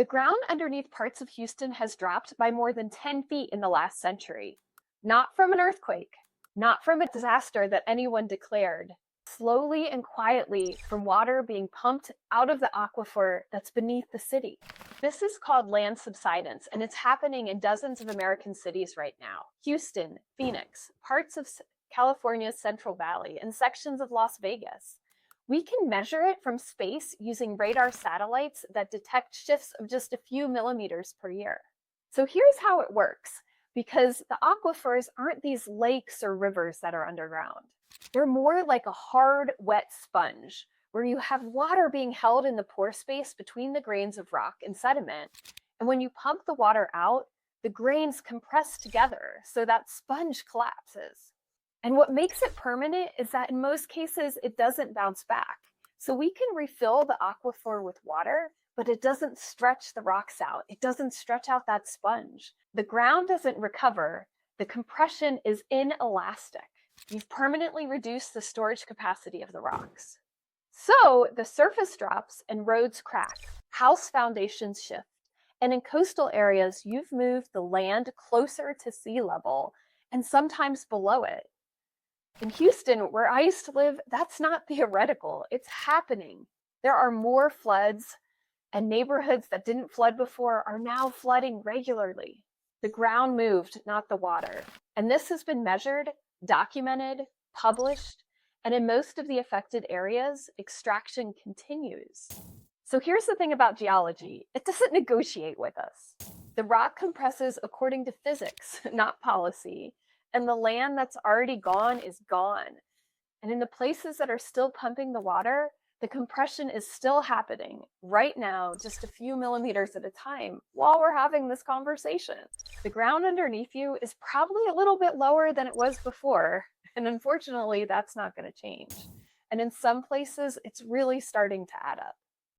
The ground underneath parts of Houston has dropped by more than 10 feet in the last century. Not from an earthquake, not from a disaster that anyone declared, slowly and quietly from water being pumped out of the aquifer that's beneath the city. This is called land subsidence, and it's happening in dozens of American cities right now. Houston, Phoenix, parts of California's Central Valley, and sections of Las Vegas. We can measure it from space using radar satellites that detect shifts of just a few millimeters per year. So here's how it works, because the aquifers aren't these lakes or rivers that are underground. They're more like a hard, wet sponge, where you have water being held in the pore space between the grains of rock and sediment. And when you pump the water out, the grains compress together, so that sponge collapses. And what makes it permanent is that in most cases, it doesn't bounce back. So we can refill the aquifer with water, but it doesn't stretch the rocks out. It doesn't stretch out that sponge. The ground doesn't recover. The compression is inelastic. You've permanently reduced the storage capacity of the rocks. So the surface drops and roads crack, house foundations shift, and in coastal areas, you've moved the land closer to sea level and sometimes below it. In Houston, where I used to live, that's not theoretical. It's happening. There are more floods, and neighborhoods that didn't flood before are now flooding regularly. The ground moved, not the water. And this has been measured, documented, published, and in most of the affected areas, extraction continues. So here's the thing about geology. It doesn't negotiate with us. The rock compresses according to physics, not policy. And the land that's already gone is gone. And in the places that are still pumping the water, the compression is still happening right now, just a few millimeters at a time, while we're having this conversation. The ground underneath you is probably a little bit lower than it was before, and unfortunately, that's not going to change. And in some places, it's really starting to add up.